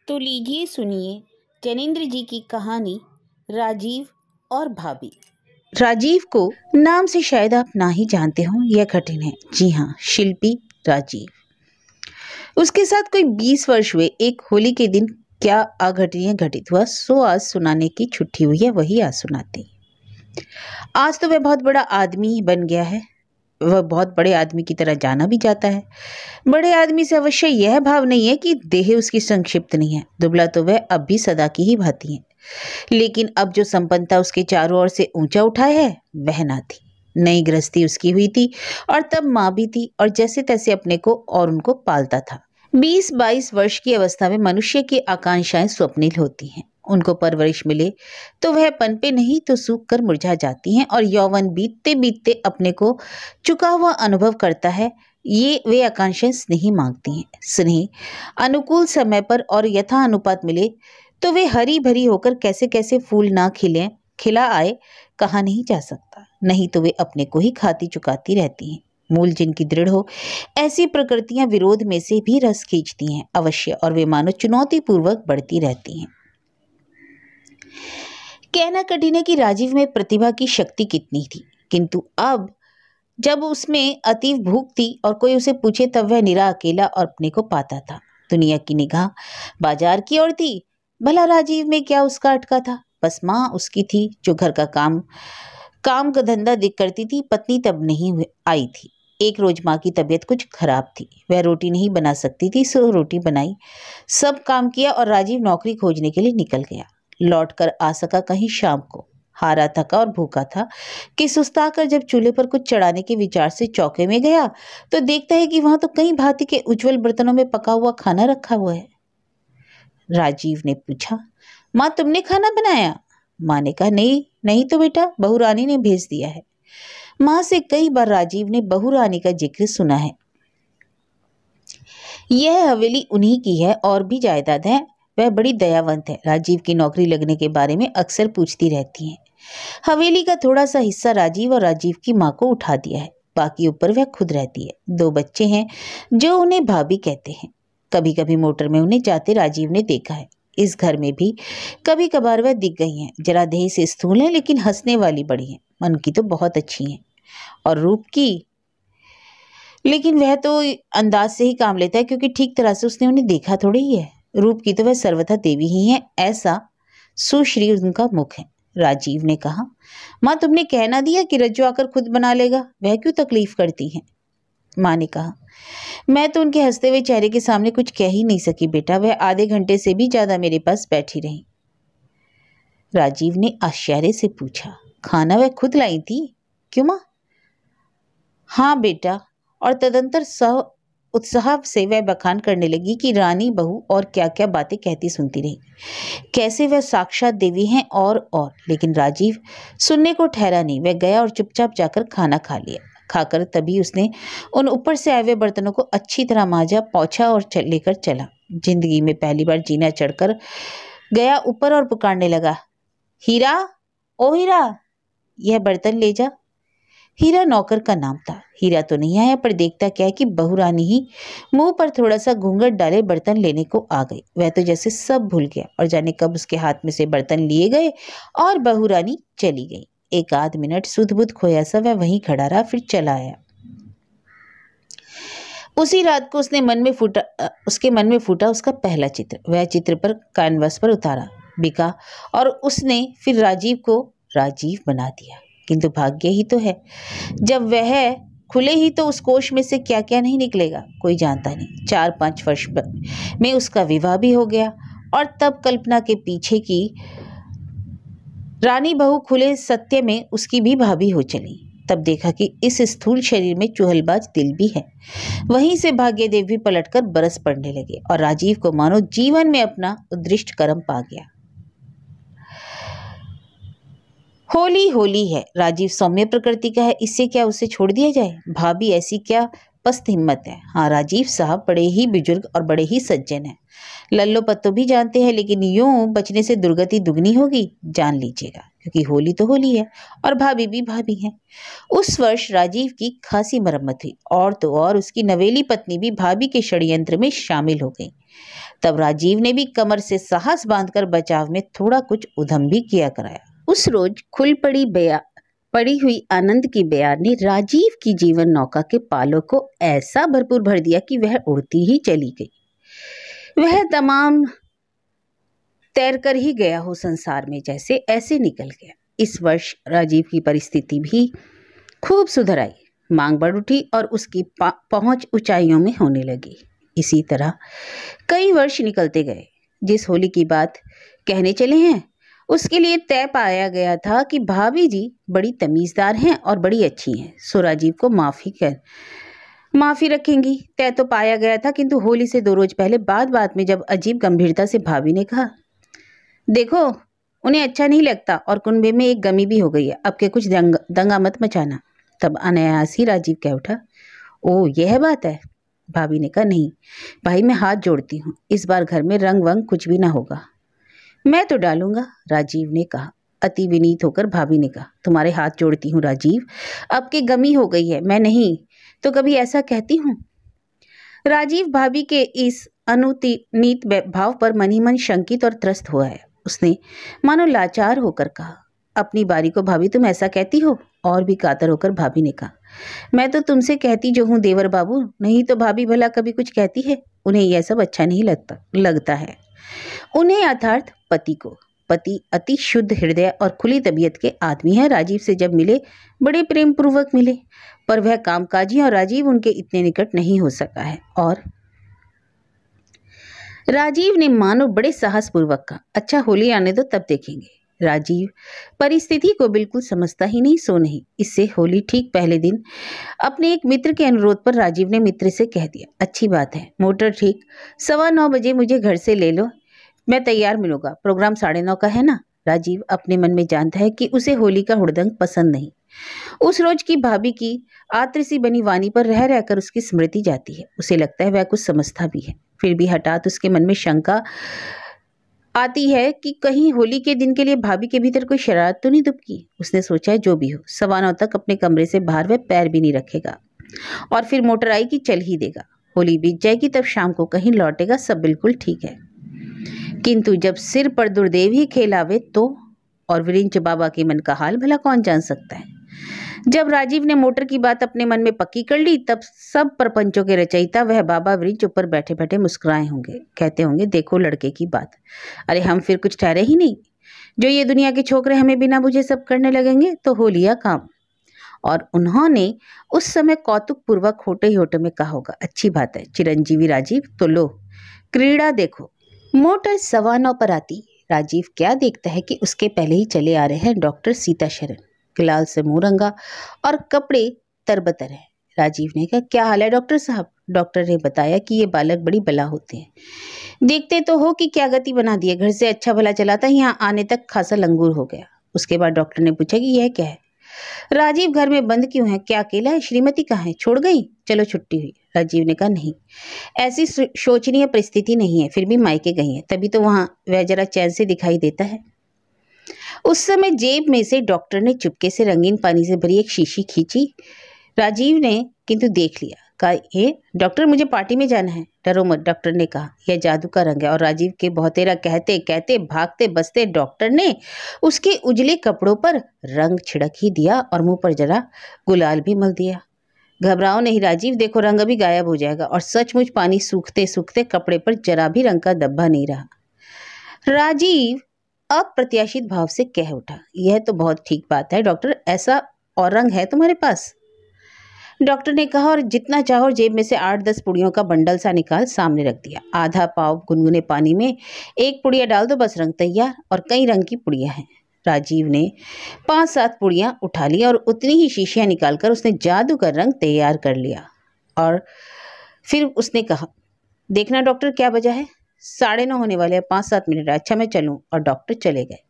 तो लीजिए सुनिए जैनेन्द्र जी की कहानी राजीव और भाभी। राजीव को नाम से शायद आप ना ही जानते हो, यह कठिन है। जी हाँ, शिल्पी राजीव। उसके साथ कोई 20 वर्ष हुए। एक होली के दिन क्या अघटनीय घटित हुआ सो आज सुनाने की छुट्टी हुई है, वही आज सुनाते हैं। आज तो वह बहुत बड़ा आदमी बन गया है। वह बहुत बड़े आदमी की तरह जाना भी जाता है। बड़े आदमी से अवश्य यह भाव नहीं है कि देह उसकी संक्षिप्त नहीं है। दुबला तो वह अब भी सदा की ही भांति है, लेकिन अब जो संपन्नता उसके चारों ओर से ऊंचा उठाए है वह ना थी। नई गृहस्थी उसकी हुई थी और तब माँ भी थी और जैसे तैसे अपने को और उनको पालता था। 20-22 वर्ष की अवस्था में मनुष्य की आकांक्षाएं स्वप्निल होती हैं। उनको परवरिश मिले तो वह पनपे नहीं तो सूख कर मुरझा जाती हैं और यौवन बीतते बीतते अपने को चुका हुआ अनुभव करता है। ये वे आकांक्षाएं स्नेह मांगती हैं। स्नेह अनुकूल समय पर और यथा अनुपात मिले तो वे हरी भरी होकर कैसे कैसे फूल ना खिला आए कहा नहीं जा सकता। नहीं तो वे अपने को ही खाती चुकाती रहती हैं। मूल जिनकी दृढ़ हो ऐसी प्रकृतियां विरोध में से भी रस खींचती हैं अवश्य, और वे मानो चुनौती पूर्वक बढ़ती रहती हैं। कहना कठिन है कि राजीव में प्रतिभा की शक्ति कितनी थी, किंतु अब जब उसमें अतीव भूख थी और कोई उसे पूछे तब वह निरा अकेला और अपने को पाता था। दुनिया की निगाह बाजार की ओर थी। भला राजीव में क्या उसका अटका था? बस माँ उसकी थी जो घर का काम का धंधा दिख करती थी। पत्नी तब नहीं आई थी। एक रोज माँ की तबीयत कुछ खराब थी। वह रोटी नहीं बना सकती थी, सो रोटी बनाई, सब काम किया और राजीव नौकरी खोजने के लिए निकल गया। लौट कर आ सका कहीं शाम को। हारा थका और भूखा था कि सुस्ता कर जब चूल्हे पर कुछ चढ़ाने के विचार से चौके में गया तो देखता है कि वहां तो कई भांति के उज्जवल बर्तनों में पका हुआ खाना रखा हुआ है। राजीव ने पूछा, माँ तुमने खाना बनाया? माँ ने कहा, नहीं तो बेटा, बहू रानी ने भेज दिया है। माँ से कई बार राजीव ने बहू रानी का जिक्र सुना है। यह हवेली उन्हीं की है और भी जायदाद है। वह बड़ी दयावंत है। राजीव की नौकरी लगने के बारे में अक्सर पूछती रहती हैं। हवेली का थोड़ा सा हिस्सा राजीव और राजीव की माँ को उठा दिया है, बाकी ऊपर वह खुद रहती है। 2 बच्चे हैं जो उन्हें भाभी कहते हैं। कभी कभी मोटर में उन्हें जाते राजीव ने देखा है। इस घर में भी कभी कभार वह दिख गई हैं। जरा देह से स्थूल है लेकिन हंसने वाली बड़ी हैं। मन की तो बहुत अच्छी हैं और रूप की, लेकिन वह तो अंदाज से ही काम लेता है क्योंकि ठीक तरह से उसने उन्हें देखा थोड़ी ही है। रूप की तो वह सर्वथा देवी ही है, ऐसा सुश्री उनका मुख है। राजीव ने कहा, माँ तुमने कहना दिया कि रज्जू आकर खुद बना लेगा, वह क्यों तकलीफ करती है? माँ ने कहा, मैं तो उनके हंसते हुए चेहरे के सामने कुछ कह ही नहीं सकी बेटा। वह आधे घंटे से भी ज्यादा मेरे पास बैठी रही। राजीव ने आश्चर्य से पूछा, खाना वह खुद लाई थी? क्यों माँ? हाँ बेटा। और तदंतर उत्साह से वह बखान करने लगी कि रानी बहू और क्या क्या बातें कहती सुनती रही, कैसे वह साक्षात देवी हैं और लेकिन राजीव सुनने को ठहरा नहीं। वह गया और चुपचाप जाकर खाना खा लिया। खाकर तभी उसने उन ऊपर से आए हुए बर्तनों को अच्छी तरह मांजा, पोंछा और लेकर चला। जिंदगी में पहली बार जीना चढ़कर गया ऊपर और पुकारने लगा, हीरा, ओ हीरा, यह बर्तन ले जा। हीरा नौकर का नाम था। हीरा तो नहीं आया, पर देखता क्या है कि बहू रानी ही मुंह पर थोड़ा सा घूंघट डाले बर्तन लेने को आ गई। वह तो जैसे सब भूल गया और जाने कब उसके हाथ में से बर्तन लिए गए और बहू रानी चली गई। 1 आध मिनट सुध-बुध खोया सा वह वहीं खड़ा रहा, फिर चला आया। उसी रात को उसके मन में फूटा उसका पहला चित्र। वह चित्र पर कैनवस पर उतारा, बिका और उसने फिर राजीव को राजीव बना दिया। किंतु भाग्य ही तो है, जब वह खुले ही तो उस कोष में से क्या क्या नहीं निकलेगा, कोई जानता नहीं। 4-5 वर्ष में उसका विवाह भी हो गया और तब कल्पना के पीछे की रानी बहू खुले सत्य में उसकी भी भाभी हो चली। तब देखा कि इस स्थूल शरीर में चुहलबाज दिल भी है। वहीं से भाग्यदेव भी पलटकर बरस पड़ने लगे और राजीव को मानो जीवन में अपना उद्दिष्ट कर्म पा गया। होली होली है। राजीव सौम्य प्रकृति का है, इससे क्या उसे छोड़ दिया जाए? भाभी ऐसी क्या पस्त हिम्मत है। हाँ, राजीव साहब बड़े ही बुजुर्ग और बड़े ही सज्जन हैं। लल्लो पत्तो भी जानते हैं, लेकिन यूं बचने से दुर्गति दुगनी होगी, जान लीजिएगा। क्योंकि होली तो होली है और भाभी भी भाभी है। उस वर्ष राजीव की खासी मरम्मत हुई और तो और उसकी नवेली पत्नी भी भाभी के षड्यंत्र में शामिल हो गई। तब राजीव ने भी कमर से साहस बांधकर बचाव में थोड़ा कुछ उधम भी किया कराया। उस रोज खुल पड़ी हुई आनंद की बयार ने राजीव की जीवन नौका के पालों को ऐसा भरपूर भर दिया कि वह उड़ती ही चली गई। वह तमाम तैर कर ही गया हो संसार में, जैसे ऐसे निकल गया। इस वर्ष राजीव की परिस्थिति भी खूब सुधर आई, मांग बढ़ उठी और उसकी पहुंच ऊंचाइयों में होने लगी। इसी तरह कई वर्ष निकलते गए। जिस होली की बात कहने चले हैं उसके लिए तय पाया गया था कि भाभी जी बड़ी तमीजदार हैं और बड़ी अच्छी हैं, सो राजीव को माफी रखेंगी। तय तो पाया गया था, किंतु होली से 2 रोज पहले बात में जब अजीब गंभीरता से भाभी ने कहा, देखो उन्हें अच्छा नहीं लगता और कुनबे में एक गमी भी हो गई है, अब के कुछ दंगा मत मचाना। तब अनायास ही राजीव कह उठा, ओ यह बात है। भाभी ने कहा, नहीं भाई मैं हाथ जोड़ती हूँ, इस बार घर में रंग वंग कुछ भी ना होगा। मैं तो डालूंगा, राजीव ने कहा। अति विनीत होकर भाभी ने कहा, तुम्हारे हाथ जोड़ती हूँ राजीव, अब के गमी हो गई है, मैं नहीं तो कभी ऐसा कहती हूँ। राजीव भाभी के इस अनुनीत भाव पर मन ही मन शंकित और त्रस्त हुआ है। उसने मानो लाचार होकर कहा, अपनी बारी को भाभी तुम ऐसा कहती हो? और भी कातर होकर भाभी ने कहा, मैं तो तुमसे कहती जो हूँ देवर बाबू, नहीं तो भाभी भला कभी कुछ कहती है? उन्हें यह सब अच्छा नहीं लगता है। उन्हें अर्थात पति अति शुद्ध हृदय और खुली तबीयत के आदमी है। राजीव से जब मिले बड़े प्रेम पूर्वक मिले, पर वह कामकाजी और राजीव उनके इतने निकट नहीं हो सका है। और राजीव ने मानो बड़े साहस पूर्वक कहा, अच्छा होली आने दो तब देखेंगे। राजीव परिस्थिति को बिल्कुल समझता ही नहीं, सो नहीं। इससे होली ठीक पहले दिन अपने एक मित्र के अनुरोध पर राजीव ने मित्र से कह दिया, अच्छी बात है, मोटर ठीक 9:15 बजे मुझे घर से ले लो, मैं तैयार मिलूंगा। प्रोग्राम 9:30 का है ना। राजीव अपने मन में जानता है कि उसे होली का हुड़दंग पसंद नहीं। उस रोज की भाभी की आत्रसी बनी वाणी पर रह रहकर उसकी स्मृति जाती है। उसे लगता है वह कुछ समझता भी है, फिर भी हठात उसके मन में शंका आती है कि कहीं होली के दिन के लिए भाभी के भीतर कोई शरारत तो नहीं दुबकी। उसने सोचा है जो भी हो 9:15 तक अपने कमरे से बाहर वह पैर भी नहीं रखेगा और फिर मोटर आएगी चल ही देगा। होली बीत जाएगी, तब शाम को कहीं लौटेगा, सब बिल्कुल ठीक है। किंतु जब सिर पर दुर्देव ही खेल आवे तो, और विरिंच बाबा के मन का हाल भला कौन जान सकता है। जब राजीव ने मोटर की बात अपने मन में पक्की कर ली, तब सब प्रपंचों के रचयिता वह बाबा विरिंच ऊपर बैठे बैठे मुस्कुराए होंगे, कहते होंगे, देखो लड़के की बात, अरे हम फिर कुछ ठहरे ही नहीं, जो ये दुनिया के छोकरे हमें बिना बुझे सब करने लगेंगे तो हो लिया काम। और उन्होंने उस समय कौतुक पूर्वक होटे ही होटे में कहा होगा, अच्छी बात है चिरंजीवी राजीव, तो लो क्रीड़ा देखो। मोटर 9:15 पर आती। राजीव क्या देखता है कि उसके पहले ही चले आ रहे हैं डॉक्टर सीताशरण, गुलाल से मुंह रंगा और कपड़े तरबतर है। राजीव ने कहा, क्या हाल है डॉक्टर साहब? डॉक्टर ने बताया कि ये बालक बड़ी बला होते हैं, देखते तो हो कि क्या गति बना दी है, घर से अच्छा भला चला था, यहाँ आने तक खासा लंगूर हो गया। उसके बाद डॉक्टर ने पूछा कि यह क्या है? राजीव घर में बंद क्यों है? क्या अकेला है? श्रीमती कहाँ है? छोड़ गई? चलो छुट्टी हुई। राजीव ने कहा, नहीं ऐसी शोचनीय परिस्थिति नहीं है, फिर भी मायके गई है, तभी तो वहां वह जरा चैन से दिखाई देता है। उस समय जेब में से डॉक्टर ने चुपके से रंगीन पानी से भरी एक शीशी खींची। राजीव ने किंतु देख लिया, कहा, ये डॉक्टर मुझे पार्टी में जाना है। डरो मत, डॉक्टर ने कहा, यह जादू का रंग है। और राजीव के बहुतेरा कहते कहते भागते बसते डॉक्टर ने उसके उजले कपड़ों पर रंग छिड़क ही दिया और मुंह पर जरा गुलाल भी मल दिया। घबराओ नहीं राजीव, देखो रंग अभी गायब हो जाएगा। और सचमुच पानी सूखते सूखते कपड़े पर जरा भी रंग का धब्बा नहीं रहा। राजीव अप्रत्याशित भाव से कह उठा, यह तो बहुत ठीक बात है डॉक्टर, ऐसा और रंग है तुम्हारे पास? डॉक्टर ने कहा, और जितना चाहो जेब में से 8-10 पुड़ियों का बंडल सा निकाल सामने रख दिया। आधा पाव गुनगुने पानी में एक पुड़िया डाल दो, बस रंग तैयार। और कई रंग की पुड़िया हैं। राजीव ने 5-7 पुड़ियाँ उठा ली और उतनी ही शीशियाँ निकालकर उसने जादू का रंग तैयार कर लिया। और फिर उसने कहा, देखना डॉक्टर क्या बजा है, 9:30 होने वाले हैं, 5-7 मिनट। अच्छा मैं चलूं? और डॉक्टर चले गए।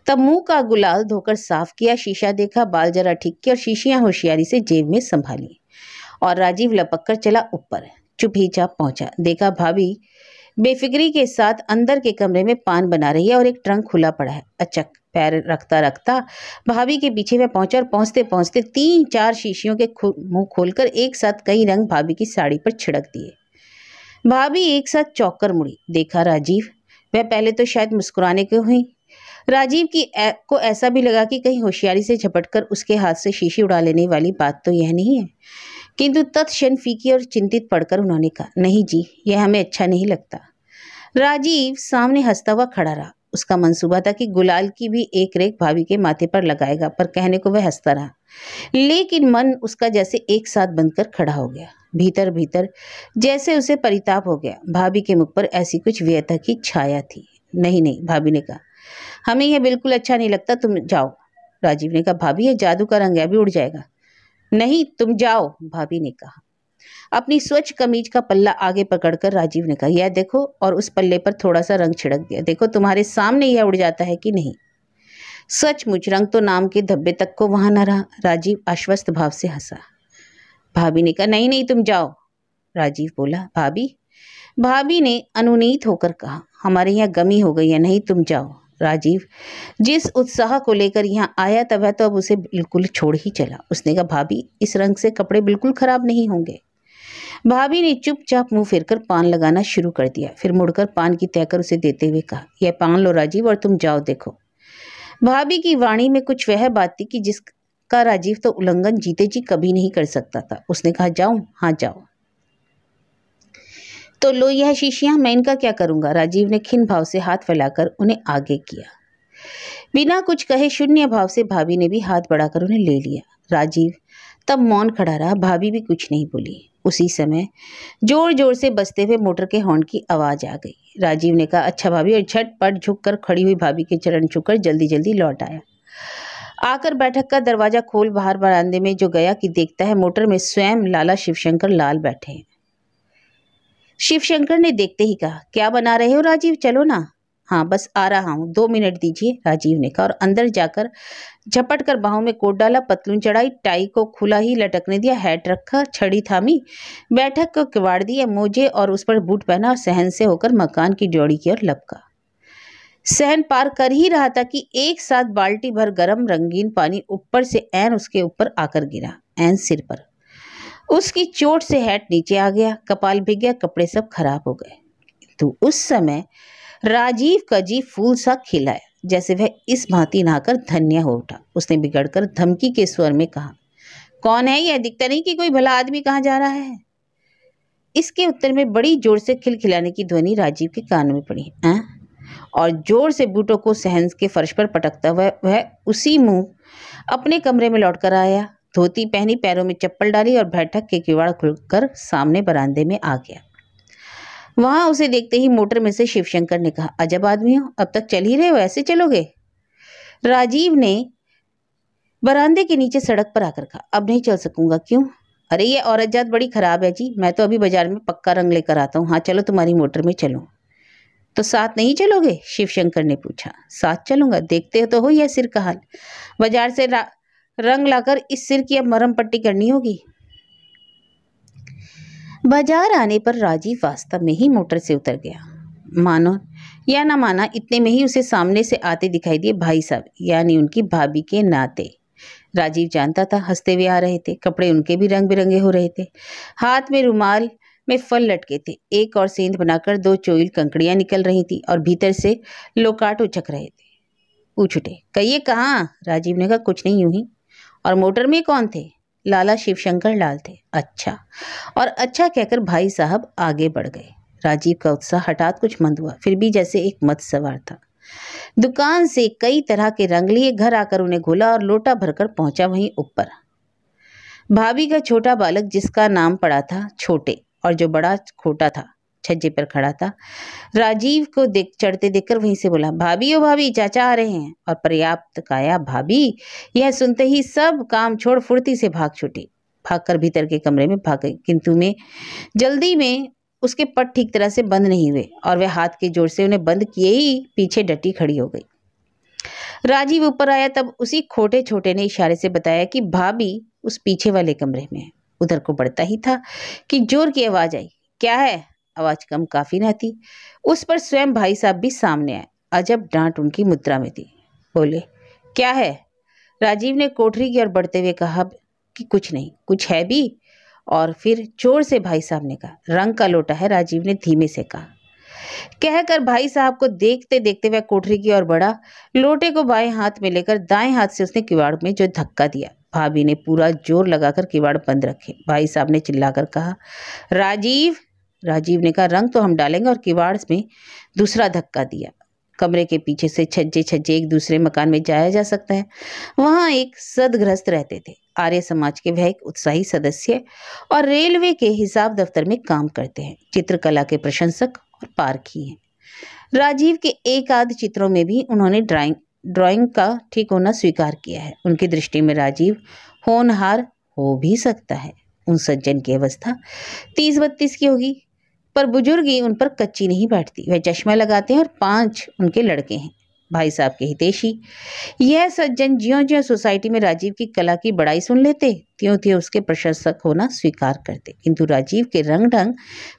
तब मुंह का गुलाल धोकर साफ किया, शीशा देखा, बाल जरा ठीक किए और शीशियां होशियारी से जेब में संभाली। और राजीव लपक कर चला ऊपर, चुप ही चाप पहुंचा। देखा भाभी बेफिक्री के साथ अंदर के कमरे में पान बना रही है और एक ट्रंक खुला पड़ा है। अचक पैर रखता रखता भाभी के पीछे वह पहुंचा और पहुंचते पहुंचते 3-4 शीशियों के मुंह खोलकर एक साथ कई रंग भाभी की साड़ी पर छिड़क दिए। भाभी एक साथ चौंक कर मुड़ी। देखा राजीव? वह पहले तो शायद मुस्कुराने को हुई। राजीव को ऐसा भी लगा कि कहीं होशियारी से झपटकर उसके हाथ से शीशी उड़ा लेने वाली बात तो यह नहीं है, किंतु तत्क्षण फीकी और चिंतित पड़कर उन्होंने कहा, नहीं जी, यह हमें अच्छा नहीं लगता। राजीव सामने हंसता हुआ खड़ा रहा। उसका मंसूबा था कि गुलाल की भी एक रेख भाभी के माथे पर लगाएगा, पर कहने को वह हंसता रहा, लेकिन मन उसका जैसे एक साथ बंधकर खड़ा हो गया। भीतर भीतर जैसे उसे परिताप हो गया। भाभी के मुख पर ऐसी कुछ व्यथा की छाया थी। नहीं नहीं, भाभी ने कहा, हमें यह बिल्कुल अच्छा नहीं लगता, तुम जाओ। राजीव ने कहा, भाभी यह जादू का रंग है, अभी उड़ जाएगा। नहीं, तुम जाओ, भाभी ने कहा। अपनी स्वच्छ कमीज का पल्ला आगे पकड़कर राजीव ने कहा, यह देखो, और उस पल्ले पर थोड़ा सा रंग छिड़क दिया। देखो तुम्हारे सामने यह उड़ जाता है कि नहीं। सचमुच रंग तो नाम के धब्बे तक को वहां न रहा। राजीव आश्वस्त भाव से हंसा। भाभी ने कहा, नहीं नहीं, तुम जाओ। राजीव बोला, भाभी? भाभी ने अनुनीत होकर कहा, हमारे यहाँ गमी हो गई है, नहीं तुम जाओ। राजीव जिस उत्साह को लेकर यहाँ आया था वह तो अब उसे बिल्कुल छोड़ ही चला। उसने कहा, भाभी इस रंग से कपड़े बिल्कुल खराब नहीं होंगे। भाभी ने चुपचाप मुंह फेरकर पान लगाना शुरू कर दिया। फिर मुड़कर पान की तहकर उसे देते हुए कहा, यह पान लो राजीव और तुम जाओ। देखो, भाभी की वाणी में कुछ वह बात थी कि जिसका राजीव तो उल्लंघन जीते जी कभी नहीं कर सकता था। उसने कहा, जाऊं? हाँ जाओ। तो लो यह शीशियां, मैं इनका क्या करूंगा? राजीव ने खिन्न भाव से हाथ फैलाकर उन्हें आगे किया। बिना कुछ कहे शून्य भाव से भाभी ने भी हाथ बढ़ाकर उन्हें ले लिया। राजीव तब मौन खड़ा रहा। भाभी भी कुछ नहीं बोली। उसी समय जोर जोर से बजते हुए मोटर के हॉर्न की आवाज आ गई। राजीव ने कहा, अच्छा भाभी, और झटपट झुककर खड़ी हुई भाभी के चरण छूकर जल्दी जल्दी लौट आया। आकर बैठक का दरवाजा खोल बाहर बरामदे में जो गया कि देखता है मोटर में स्वयं लाला शिवशंकर लाल बैठे हैं। शिवशंकर ने देखते ही कहा, क्या बना रहे हो राजीव? चलो ना। हाँ बस आ रहा हूँ, 2 मिनट दीजिए, राजीव ने कहा और अंदर जाकर झपट कर बाहों में कोट डाला, पतलून चढ़ाई, टाई को खुला ही लटकने दिया, हैट रखा, छड़ी थामी, बैठक को किवाड़ दिया, मोजे और उस पर बूट पहना और सहन से होकर मकान की ड्योढ़ी की ओर लपका। सहन पार कर ही रहा था कि एक साथ बाल्टी भर गरम रंगीन पानी ऊपर से ऐन उसके ऊपर आकर गिरा, ऐन सिर पर। उसकी चोट से हैट नीचे आ गया, कपाल भीग गया, कपड़े सब खराब हो गए। तो उस समय राजीव का जी फूल सा खिलाया, जैसे वह इस भांति नहाकर धन्य हो उठा। उसने बिगड़कर धमकी के स्वर में कहा, कौन है यह? दिखता नहीं कि कोई भला आदमी कहाँ जा रहा है? इसके उत्तर में बड़ी जोर से खिलखिलाने की ध्वनि राजीव के कान में पड़ी। और जोर से बूटों को सहन के फर्श पर पटकता हुआ वह उसी मुंह अपने कमरे में लौटकर आया। धोती पहनी, पैरों में चप्पल डाली और बैठक के किवाड़ खुलकर सामने बरामदे में आ गया। वहां उसे देखते ही मोटर में से शिवशंकर ने कहा, अजब आदमी हो, अब तक चल ही रहे हो, ऐसे चलोगे? राजीव ने बरामदे के नीचे सड़क पर आकर कहा, अब नहीं चल सकूंगा। क्यों? अरे ये औरत जात बड़ी खराब है जी, मैं तो अभी बाजार में पक्का रंग लेकर आता हूँ। हाँ चलो, तुम्हारी मोटर में चलो। तो साथ नहीं चलोगे? शिवशंकर ने पूछा। साथ चलूंगा, देखते तो हो यह सिर का हाल। बाजार से रंग लाकर इस सिर की अब मरहम पट्टी करनी होगी। बाजार आने पर राजीव वास्तव में ही मोटर से उतर गया। मानो या ना माना, इतने में ही उसे सामने से आते दिखाई दिए भाई साहब, यानी उनकी भाभी के नाते। राजीव जानता था हंसते हुए आ रहे थे, कपड़े उनके भी रंग बिरंगे हो रहे थे, हाथ में रुमाल में फल लटके थे, एक और सेंध बनाकर 2 चोइल कंकड़ियां निकल रही थी और भीतर से लोकाट उछक रहे थे। पूछ उठे, कहिए कहाँ? राजीव ने कहा, कुछ नहीं, यूं ही। और मोटर में कौन थे? लाला शिवशंकर लाल थे। अच्छा। और अच्छा कहकर भाई साहब आगे बढ़ गए। राजीव का उत्साह हठात कुछ मंद हुआ, फिर भी जैसे एक मत सवार था। दुकान से कई तरह के रंग लिए घर आकर उन्हें घोला और लोटा भरकर पहुंचा वहीं ऊपर। भाभी का छोटा बालक, जिसका नाम पड़ा था छोटे और जो बड़ा खोटा था, छज्जे पर खड़ा था। राजीव को चढ़ते देखकर वहीं से बोला, भाभी ओ भाभी, चाचा आ रहे हैं। और पर्याप्त काया भाभी यह सुनते ही सब काम छोड़ फुर्ती से भाग छूटी। भागकर भीतर के कमरे में भाग गई, किंतु में जल्दी में उसके पट ठीक तरह से बंद नहीं हुए और वह हाथ के जोर से उन्हें बंद किए ही पीछे डटी खड़ी हो गई। राजीव ऊपर आया तब उसी खोटे छोटे ने इशारे से बताया कि भाभी उस पीछे वाले कमरे में है। उधर को बढ़ता ही था कि जोर की आवाज आई, क्या है? आवाज कम काफी न थी। उस पर स्वयं भाई साहब भी सामने आए। अजब डांट उनकी मुद्रा में थी। बोले, क्या है? राजीव ने कोठरी की ओर बढ़ते हुए कहा कि कुछ नहीं। कुछ है भी? और फिर जोर से भाई साहब ने कहा, रंग का लोटा है, राजीव ने धीमे से कहा। कहकर भाई साहब को देखते देखते वह कोठरी की ओर बढ़ा। लोटे को बाएं हाथ में लेकर दाएं हाथ से उसने किवाड़ में जो धक्का दिया। भाभी ने पूरा जोर लगाकर किवाड़ बंद रखे। भाई साहब ने चिल्लाकर कहा, राजीव। राजीव ने कहा, रंग तो हम डालेंगे, और किवाड़ में दूसरा धक्का दिया। कमरे के पीछे से छज्जे छज्जे एक दूसरे मकान में जाया जा सकता है। वहां एक सदगृहस्थ रहते थे। आर्य समाज के वह एक उत्साही सदस्य और रेलवे के हिसाब दफ्तर में काम करते हैं। चित्रकला के प्रशंसक और पारखी हैं। राजीव के एक आध चित्रों में भी उन्होंने ड्राइंग का ठीक होना स्वीकार किया है। उनकी दृष्टि में राजीव होनहार हो भी सकता है। उन सज्जन की अवस्था 30-32 की होगी, पर बुजुर्गी उन पर कच्ची नहीं बैठती। वह चश्मा लगाते हैं और 5 उनके लड़के हैं, भाई साहब के हितैषी। यह सज्जन ज्यों ज्यों सोसाइटी में राजीव की कला की बड़ाई सुन लेते, त्यों त्यों उसके प्रशंसक होना स्वीकार करते। किंतु राजीव के रंग ढंग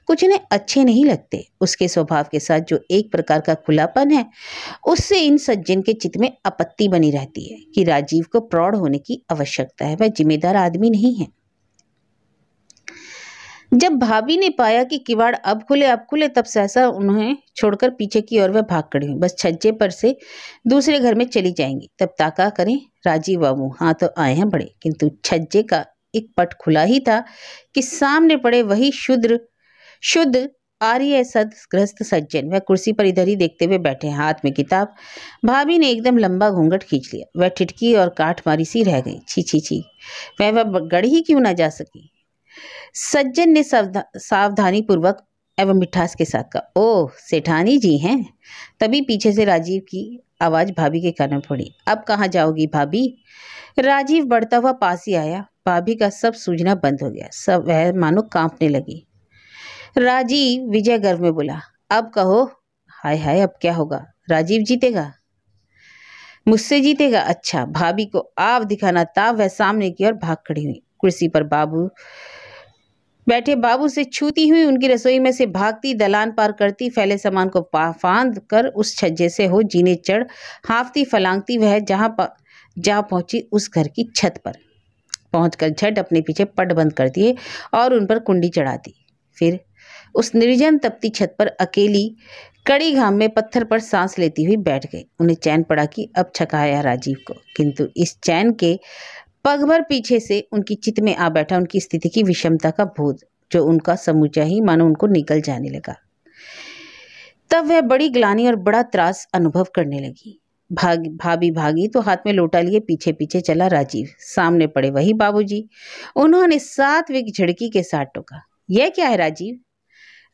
कुछ इन्हें अच्छे नहीं लगते। उसके स्वभाव के साथ जो एक प्रकार का खुलापन है, उससे इन सज्जन के चित्त में आपत्ति बनी रहती है कि राजीव को प्रौढ़ होने की आवश्यकता है। वह जिम्मेदार आदमी नहीं है। जब भाभी ने पाया कि किवाड़ अब खुले, तब सहसा उन्हें छोड़कर पीछे की ओर वह भाग खड़ी हुई। बस छज्जे पर से दूसरे घर में चली जाएंगी। तब ताका करें राजीव बाबू, हाँ तो आए हैं बड़े। किंतु छज्जे का एक पट खुला ही था कि सामने पड़े वही शुद्ध आर्य सदगृहस्थ सज्जन। वह कुर्सी पर इधर ही देखते हुए बैठे, हाथ में किताब। भाभी ने एकदम लंबा घूंघट खींच लिया। वह ठिठकी और काठ मारी सी रह गई। छी छी छी, वह गढ़ ही क्यों ना जा सकी। सज्जन ने सावधानी पूर्वक एवं मिठास के साथ कहा, ओह सेठानी जी हैं। तभी पीछे से राजीव की आवाज भाभी के कान में पड़ी, अब कहाँ जाओगी भाभी? राजीव बढ़ता हुआ पास ही आया। भाभी का सब सूझना बंद हो गया। सब वह मानो कांपने लगी। राजीव विजय गर्व में बोला, अब कहो। हाय हाय, अब क्या होगा? राजीव जीतेगा, मुझसे जीतेगा। अच्छा। भाभी को आव दिखाना था। वह सामने की ओर भाग खड़ी हुई। कुर्सी पर बैठे बाबू से छूती हुई उनकी रसोई में से भागती, दलान पार करती, फैले सामान को फांद कर उस छज्जे से हो जीने चढ़ हाफती फलांगती वह जहां पहुंची उस घर की छत पर पहुंचकर झट अपने पीछे पट बंद कर दिए और उन पर कुंडी चढ़ा दी। फिर उस निर्जन तपती छत पर अकेली कड़ी घाम में पत्थर पर सांस लेती हुई बैठ गई। उन्हें चैन पड़ा कि अब छकाया राजीव को। किंतु इस चैन के पग भर पीछे से उनकी चित्त में आ बैठा उनकी स्थिति की विषमता का भूत, जो उनका समूचा ही मानो उनको निकल जाने लगा। तब वह बड़ी ग्लानि और बड़ा त्रास अनुभव करने लगी। भाभी भागी तो हाथ में लोटा लिए पीछे पीछे चला राजीव। सामने पड़े वही बाबूजी। उन्होंने सात्विक झड़की के साथ टोका, यह क्या है राजीव?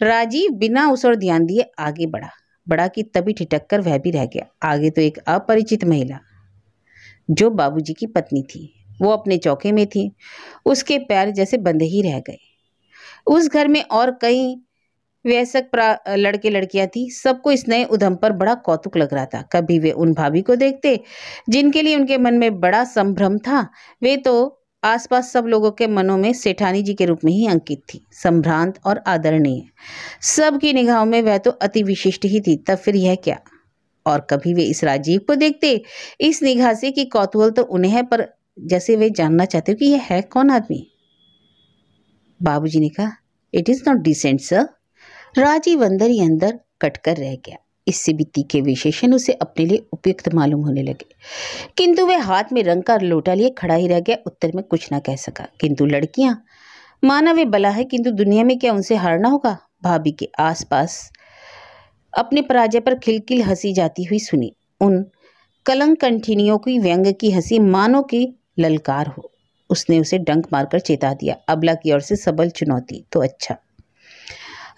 राजीव बिना उस ओर ध्यान दिए आगे बढ़ा कि तभी ठिठक कर वह भी रह गया। आगे तो एक अपरिचित महिला, जो बाबूजी की पत्नी थी, वो अपने चौके में थी। उसके पैर जैसे बंधे ही रह गए। उस घर में और कई वयस्क लड़के लड़कियां थी। सबको इस नए उधम पर बड़ा कौतुक लग रहा था। कभी वे उन भाभी को देखते जिनके लिए उनके मन में बड़ा संभ्रम था। वे तो आसपास सब लोगों के मनों में सेठानी जी के रूप में ही अंकित थी, संभ्रांत और आदरणीय। सबकी निगाहों में वह तो अति विशिष्ट ही थी। तब फिर यह क्या? और कभी वे इस राजीव को देखते इस निगाह से कि कौतूहल तो उन्हें है, पर जैसे वे जानना चाहते हो कि यह है कौन आदमी। बाबूजी ने कहा, it is not decent sir. Rajiv अंदर ही अंदर कटकर रह गया। इससे भी तीखे विशेषण उसे अपने लिए उपयुक्त मालूम होने लगे। किंतु वह हाथ में रंग का लोटा लिए खड़ा ही रह गया। उत्तर में कुछ ना कह सका। किंतु लड़कियां, माना वे बला है, किंतु दुनिया में क्या उनसे हारना होगा? भाभी के आसपास अपने पराजय पर खिलखिल हंसी जाती हुई सुनी। उन कलंक कंठिनियों की व्यंग की हंसी मानो की ललकार हो। उसने उसे डंक मारकर चेता दिया, अबला की ओर से सबल चुनौती तो अच्छा।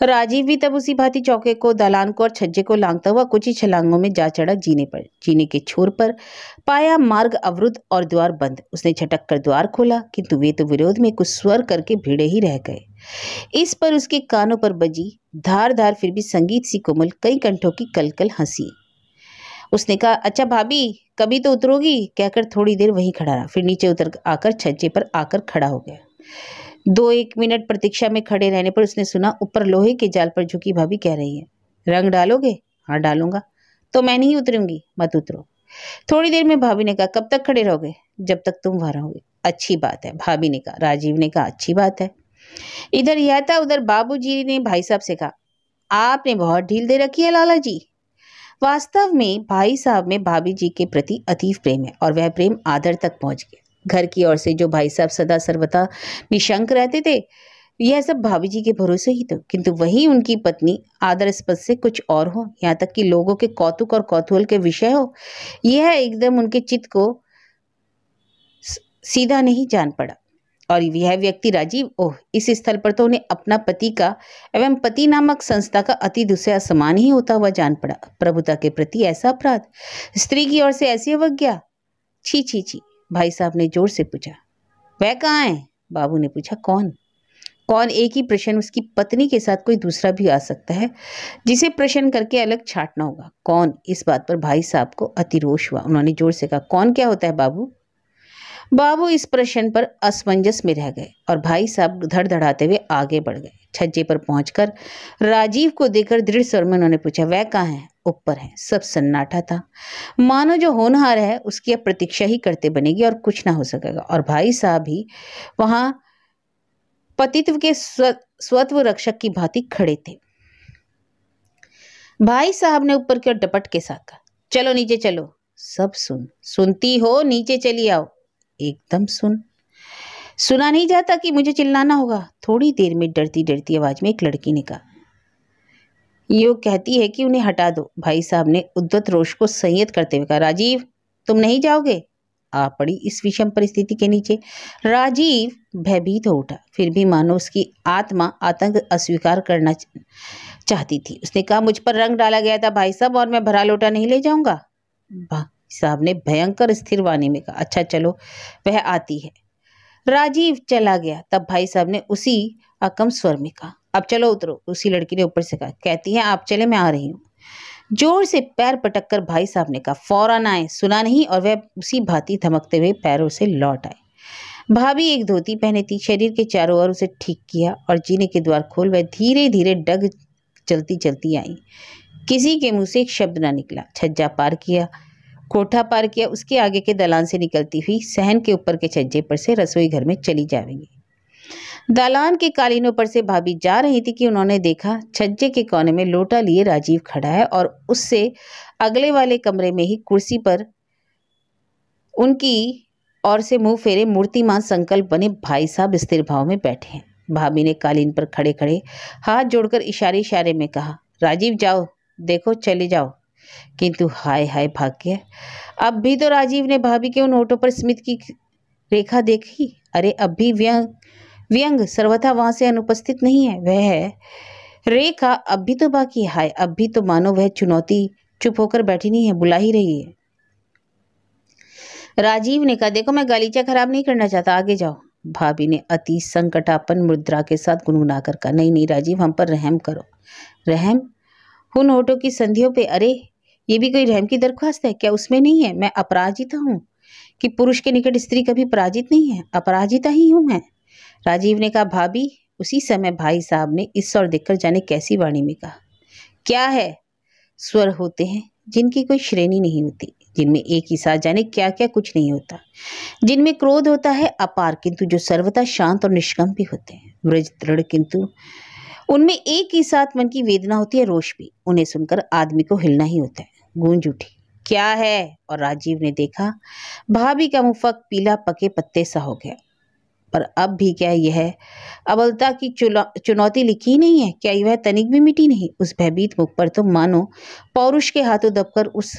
राजीव भी तब उसी भांति चौके को, दालान को और छज्जे को लांघता हुआ कुछ ही छलांगों में जा चढ़ा जीने पर। जीने के छोर पर पाया मार्ग अवरुद्ध और द्वार बंद। उसने झटक कर द्वार खोला, किंतु वे तो विरोध में कुछ स्वर करके भिड़े ही रह गए। इस पर उसके कानों पर बजी धार फिर भी संगीत सी कोमल कई कंठों की कलकल हंसी। उसने कहा, अच्छा भाभी कभी तो उतरोगी, कहकर थोड़ी देर वहीं खड़ा रहा। फिर नीचे उतर आकर छज्जे पर आकर खड़ा हो गया। 2-1 मिनट प्रतीक्षा में खड़े रहने पर उसने सुना ऊपर लोहे के जाल पर झुकी भाभी कह रही है, रंग डालोगे? हाँ डालूंगा। तो मैं नहीं उतरूंगी। मत उतरो। थोड़ी देर में भाभी ने कहा, कब तक खड़े रहोगे? जब तक तुम वहां रहोगे। अच्छी बात है, भाभी ने कहा। राजीव ने कहा, अच्छी बात है। इधर यह था, उधर बाबूजी ने भाई साहब से कहा, आपने बहुत ढील दे रखी है लाला जी। वास्तव में भाई साहब में भाभी जी के प्रति अतीव प्रेम है और वह प्रेम आदर तक पहुंच गया। घर की ओर से जो भाई साहब सदा सर्वथा निशंक रहते थे, यह सब भाभी जी के भरोसे ही तो, किंतु वही उनकी पत्नी आदर्शपद से कुछ और हो, यहाँ तक कि लोगों के कौतुक और कौतूहल के विषय हो, यह एकदम उनके चित्त को सीधा नहीं जान पड़ा। और यह व्यक्ति राजीव, ओह, इस स्थल पर तो उन्हें अपना पति का एवं पति नामक संस्था का अति दूसरा समान ही होता हुआ जान पड़ा। प्रभुता के प्रति ऐसा अपराध, स्त्री की ओर से ऐसी अवज्ञा, छी छी छी। भाई साहब ने जोर से पूछा। वह कहाँ है? बाबू ने पूछा। कौन? कौन? एक ही प्रश्न, उसकी पत्नी के साथ कोई दूसरा भी आ सकता है जिसे प्रश्न करके अलग छांटना होगा। कौन? इस बात पर भाई साहब को अतिरोष हुआ। उन्होंने जोर से कहा, कौन क्या होता है बाबू? बाबू इस प्रश्न पर असमंजस में रह गए और भाई साहब धड़धड़ाते हुए आगे बढ़ गए। छज्जे पर पहुंचकर राजीव को देखकर दृढ़ स्वर में उन्होंने पूछा, वह कहाँ है? ऊपर है। सब सन्नाटा था, मानो जो होनहार है उसकी अब प्रतीक्षा ही करते बनेगी और कुछ ना हो सकेगा। और भाई साहब ही वहां पतित्व के स्वत्व रक्षक की भांति खड़े थे। भाई साहब ने ऊपर की ओर डपट के साथ कहा, चलो नीचे चलो। सब सुनती हो, नीचे चली आओ। एकदम सुना नहीं जाता कि मुझे चिल्लाना होगा? थोड़ी देर में डरती डरती आवाज में एक लड़की ने कहा, यो कहती है कि उन्हें हटा दो। भाई साहब ने उद्धत रोष को संयत करते हुए कहा, राजीव तुम नहीं जाओगे? आ पड़ी इस विषम परिस्थिति के नीचे। राजीव भयभीत हो उठा, फिर भी मानो उसकी आत्मा आतंक अस्वीकार करना चाहती थी। उसने कहा, मुझ पर रंग डाला गया था भाई साहब, और मैं भरा लोटा नहीं ले जाऊंगा। भाई साहब ने भयंकर स्थिर वाणी में कहा, अच्छा चलो, वह आती है। राजीव चला गया। तब भाई साहब ने उसी अकम स्वर में कहा, अब चलो उतरो। उसी लड़की ने ऊपर से कहा, कहती है आप चले, मैं आ रही हूँ। जोर से पैर पटक कर भाई साहब ने कहा, फौरन आए। सुना नहीं, और वह उसी भांति धमकते हुए पैरों से लौट आए। भाभी एक धोती पहने थी, शरीर के चारों ओर उसे ठीक किया और जीने के द्वार खोल वह धीरे धीरे डग चलती चलती आई। किसी के मुंह से एक शब्द ना निकला। छज्जा पार किया, कोठा पार किया, उसके आगे के दलान से निकलती हुई सहन के ऊपर के छज्जे पर से रसोई घर में चली जाएंगी। दालान के कालीनों पर से भाभी जा रही थी कि उन्होंने देखा छज्जे के कोने में लोटा लिए राजीव खड़ा है और उससे अगले वाले कमरे में ही कुर्सी पर उनकी ओर से मुंह फेरे मूर्तिमान संकल्प बने भाई साहब स्थिर भाव में बैठे हैं। भाभी ने कालीन पर खड़े खड़े हाथ जोड़कर इशारे इशारे में कहा, राजीव जाओ, देखो चले जाओ। किंतु हाय हाय भाग्य, अब भी तो राजीव ने भाभी के उन होठों पर स्मित की रेखा देखी। अरे अब भी व्यंग सर्वथा वहां से अनुपस्थित नहीं है। वह रेखा अब भी तो बाकी है। हाय, अब भी तो मानो वह चुनौती चुप होकर बैठी नहीं है, बुला ही रही है। राजीव ने कहा, देखो मैं गालीचा खराब नहीं करना चाहता, आगे जाओ। भाभी ने अति संकटापन मुद्रा के साथ गुनगुना कर कहा, नहीं नहीं राजीव, हम पर रहम करो। रहम? उन होठों की संधियों पे? अरे ये भी कोई रहम की दरख्वास्त है क्या? उसमें नहीं है। मैं अपराजिता हूँ कि पुरुष के निकट स्त्री कभी पराजित नहीं है, अपराजिता ही हूँ मैं। राजीव ने कहा, भाभी। उसी समय भाई साहब ने इस ओर देखकर जाने कैसी वाणी में कहा, क्या है? स्वर होते हैं जिनकी कोई श्रेणी नहीं होती, जिनमें एक ही साथ जाने क्या क्या कुछ नहीं होता, जिनमें क्रोध होता है अपार, किंतु जो सर्वथा शांत और निष्कंप भी होते हैं, वृज दृढ़, किंतु उनमें एक ही साथ मन की वेदना होती है, रोष भी। उन्हें सुनकर आदमी को हिलना ही होता है। गूंज उठी, क्या है? और राजीव ने देखा भाभी का मुफक पीला पके पत्ते सा हो गया। पर अब भी क्या यह अबलता की चुनौती लिखी नहीं है? क्या वह तनिक भी मिटी नहीं? उस भयभीत मुख पर तो मानो पौरुष के हाथों दबकर उस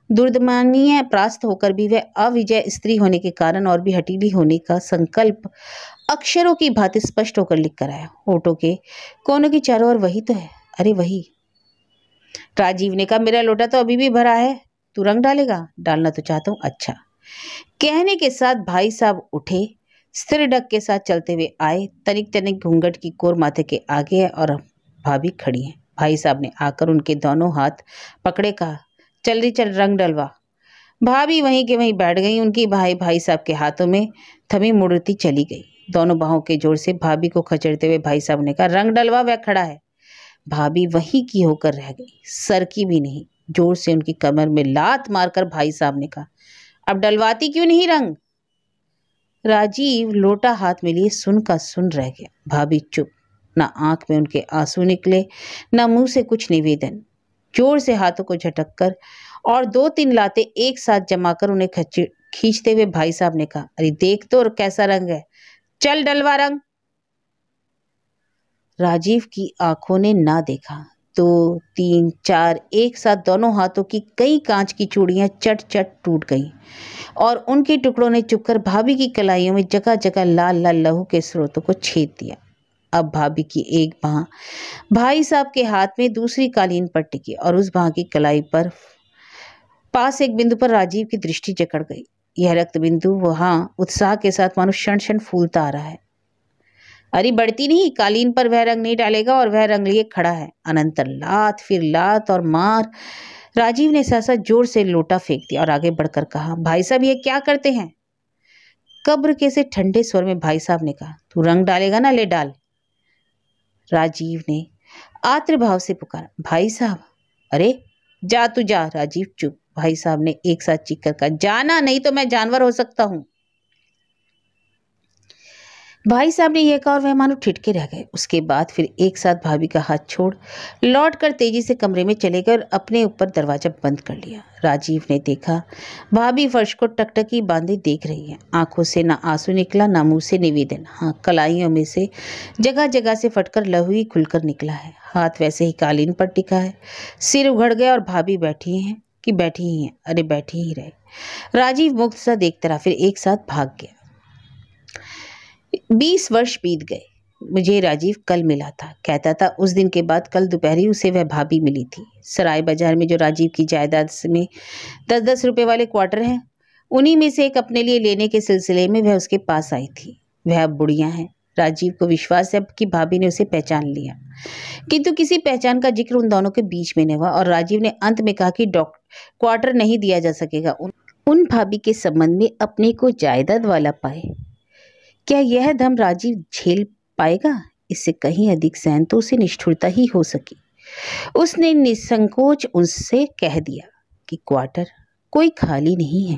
दुर्दमानीय परास्त होकर भी वह अविजय स्त्री होने के कारण और भी हठीली होने का संकल्प अक्षरों की भांति स्पष्ट होकर लिख कर आया। होठों के कोनों के चारों ओर वही तो है। अरे वही। राजीव ने कहा, मेरा लोटा तो अभी भी भरा है, तू रंग डालेगा? डालना तो चाहता हूँ। अच्छा। कहने के साथ भाई साहब उठे, स्थिर डग के साथ चलते हुए आए। तनिक तनिक घूंघट की कोर माथे के आगे है और भाभी खड़ी है। भाई साहब ने आकर उनके दोनों हाथ पकड़े, कहा, चल रही, चल रंग डलवा। भाभी वहीं के वहीं बैठ गई। उनकी भाई साहब के हाथों में थमी मूर्ति चली गई। दोनों बाहों के जोर से भाभी को खचेड़ते हुए भाई साहब ने कहा, रंग डलवा, वह खड़ा है। भाभी वहीं की होकर रह गई, सर की भी नहीं। जोर से उनकी कमर में लात मारकर भाई साहब ने कहा, अब डलवाती क्यों नहीं रंग? राजीव लोटा हाथ में लिए सुन का सुन रह गया। भाभी चुप, ना आंख में उनके आंसू निकले, ना मुंह से कुछ निवेदन। जोर से हाथों को झटक कर और 2-3 लाते एक साथ जमाकर उन्हें खींचते हुए भाई साहब ने कहा, अरे देख तो और कैसा रंग है, चल डलवा रंग। राजीव की आंखों ने ना देखा, 2, 3, 4 एक साथ दोनों हाथों की कई कांच की चूड़ियां चट चट टूट गईं और उनके टुकड़ों ने चुभकर भाभी की कलाइयों में जगह जगह लाल लाल लहू के स्रोतों को छेद दिया। अब भाभी की एक बाह भाई साहब के हाथ में, दूसरी कालीन पर टिकी और उस बाह की कलाई पर पास एक बिंदु पर राजीव की दृष्टि जकड़ गई। यह रक्त बिंदु वहां उत्साह के साथ मानो क्षण क्षण फूलता आ रहा है। अरे बढ़ती नहीं, कालीन पर वह रंग नहीं डालेगा और वह रंग लिए खड़ा है। अनंतर लात, फिर लात और मार। राजीव ने सहसा जोर से लोटा फेंक दिया और आगे बढ़कर कहा, भाई साहब ये क्या करते हैं? कब्र के से ठंडे स्वर में भाई साहब ने कहा, तू रंग डालेगा ना, ले डाल। राजीव ने आत्र भाव से पुकारा, भाई साहब। अरे जा तू जा। राजीव चुप। भाई साहब ने एक साथ चीख कर कहा, जाना, नहीं तो मैं जानवर हो सकता हूं। भाई साहब ने यह कहा और वह मानो ठिठके रह गए। उसके बाद फिर एक साथ भाभी का हाथ छोड़ लौट कर तेजी से कमरे में चले गए और अपने ऊपर दरवाजा बंद कर लिया। राजीव ने देखा भाभी फर्श को टकटकी बांधे देख रही है। आंखों से ना आंसू निकला, ना मुंह से निवेदन। हाँ, कलाइयों में से जगह जगह से फटकर लहू ही खुलकर निकला है। हाथ वैसे ही कालीन पर टिका है। सिर उघड़ गया और भाभी बैठी हैं कि बैठी ही हैं। अरे बैठी ही रहे। राजीव मुक्त सा देखता रहा, फिर एक साथ भाग गया। 20 वर्ष बीत गए। मुझे राजीव कल मिला था। कहता था उस दिन के बाद कल दोपहरी उसे वह भाभी मिली थी। सराय बाजार में जो राजीव की जायदाद में 10-10 रुपए वाले क्वार्टर हैं, उन्हीं में से एक अपने लिए लेने के सिलसिले में वह उसके पास आई थी। वह अब बुढ़िया है। राजीव को विश्वास है कि भाभी ने उसे पहचान लिया, किंतु किसी पहचान का जिक्र उन दोनों के बीच में नहीं हुआ और राजीव ने अंत में कहा कि क्वार्टर नहीं दिया जा सकेगा। उन भाभी के संबंध में अपने को जायदाद वाला पाए। क्या यह दम राजीव झेल पाएगा? इससे कहीं अधिक सहन तो उसे निष्ठुरता ही हो सकी। उसने निसंकोच उससे कह दिया कि क्वार्टर कोई खाली नहीं है।